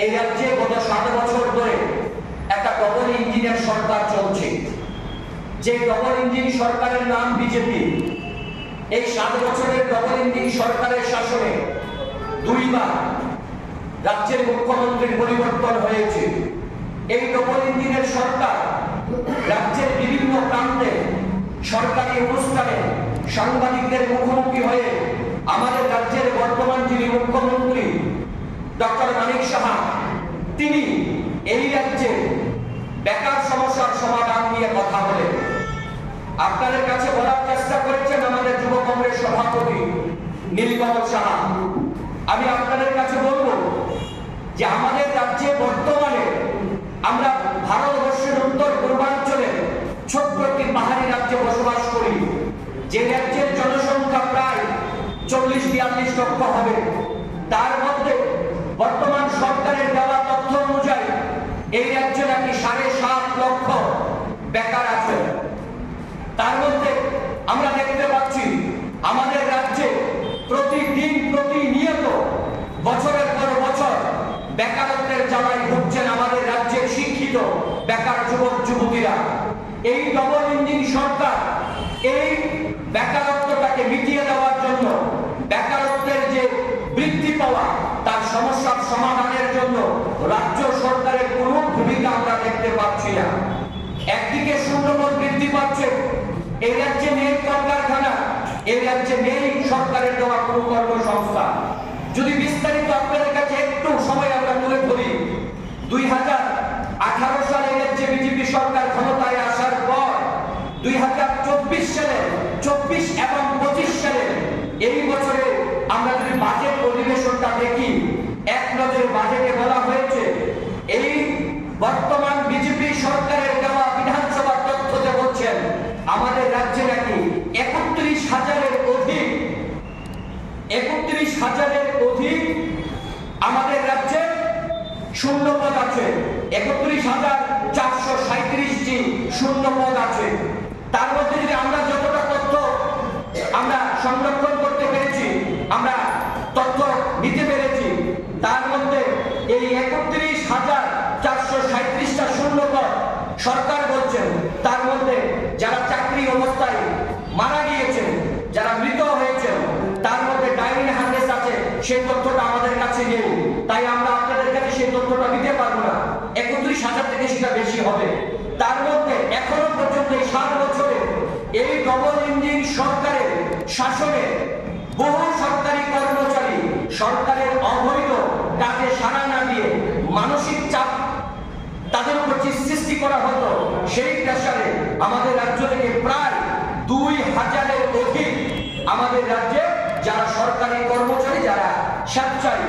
এই রাজ্যে গত 7 বছর ধরে একটা ডবল ইঞ্জিনের সরকার চলছে, যে ডবল ইঞ্জিন সরকারের নাম বিজেপি। এই 7 বছরের ডবল ইঞ্জিন সরকারের শাসনে 2 বার রাজ্যের মুখ্যমন্ত্রীর পরিবর্তন হয়েছে। এই ডবল ইঞ্জিনের সরকার রাজ্যের বিভিন্ন প্রান্তে সরকারি অনুষ্ঠানে সাংবাদিকদের মুখোমুখি হয়ে আমাদের রাজ্যের বর্তমান যিনি মুখ্যমন্ত্রী ডক্টর মানিক সাহা, তিনি এই রাজ্যে বেকার সমস্যার সমাধান নিয়ে কথা বলে আপনাদের কাছে বলার চেষ্টা করেছেন আমাদের যুব কংগ্রেস সভাপতি নীলকমল সাহা। আমি আপনাদের কাছে বলবো যে আমাদের রাজ্যে বর্তমানে আমরা ভারতবর্ষের উত্তর পূর্বাঞ্চলে ছোট্ট একটি পাহাড়ি রাজ্যে বসবাস করি, যে রাজ্যের জনসংখ্যা প্রায় 40-42 লক্ষ হবে। তার মধ্যে বর্তমান সরকারের দেওয়া তথ্য অনুযায়ী এই রাজ্যে নাকি 7.5 লক্ষ বেকার আছে। তার মধ্যে আমরা দেখতে পাচ্ছি আমাদের রাজ্যে প্রতিদিন প্রতিনিয়ত বছরের পর বছর বেকারত্বের জ্বালায় ভুগছেন আমাদের রাজ্যের শিক্ষিত বেকার যুবক যুবতীরা। এই ডবল ইঞ্জিন সরকার এই বেকারত্বটাকে মিটিয়ে দেওয়ার জন্য, বেকারত্বের যে বৃদ্ধি পাওয়া তার সমস্যার সমাধানের জন্য রাজ্য সরকারের কোনো ভূমিকা আমরা দেখতে পাচ্ছি না। একদিকে শূন্যপদ বৃদ্ধি পাচ্ছে, এই রাজ্যে নেই কলকারখানা, এই রাজ্যে নেই সরকারের দেওয়া কোনো কর্মসংস্থান। যদি বিস্তারিত আপনাদের কাছে একটু সময় আমরা তুলে ধরি, 2018 সালে রাজ্যে বিজেপি সরকার ক্ষমতায় আসার পর 2024 সালে 24 এবং 25 সালে এই বছরে আমরা যদি বাজেট অধিবেশনটা দেখি, এক নজরে বাজেটে বলা হয়েছে এই বর্তমান বিজেপি সরকারের দেওয়া বিধানসভার তথ্যতে বলছেন আমাদের রাজ্যে নাকি 31,000-এর অধিক আমাদের রাজ্যে শূন্যপদ আছে। 31,437টি শূন্যপদ আছে। তার মধ্যে যদি আমরা যতটা তথ্য আমরা সংরক্ষণ করতে পেরেছি, আমরা তথ্য নিতে পেরেছি, তার মধ্যে এই 31,437টা শূন্যপদ সরকার বলছেন তার মধ্যে যারা চাকরি অবস্থায় মারা গিয়েছেন, যারা মৃত হয়েছেন, তার মধ্যে ডাইনিং হার্নেস আছে, সেই তথ্যটা আমাদের কাছে নেই। তাই আমরা আপনাদের কাছে সেই তথ্যটা দিতে পারবো না। 31,000 থেকে সেটা বেশি হবে। তার মধ্যে এখনো পর্যন্ত এই 7 বছরে এই ডবল ইঞ্জিন সরকারের শাসনে বহু সরকারি কর্মচারী সরকারের অবৈধ কাজে সাড়া না দিয়ে মানসিক চাপ তাদের উপর সৃষ্টি করা হতো, সেই প্রেসারে আমাদের রাজ্য থেকে প্রায় 2,000-এর অধিক আমাদের রাজ্যে যারা সরকারি কর্মচারী, যারা স্বেচ্ছায়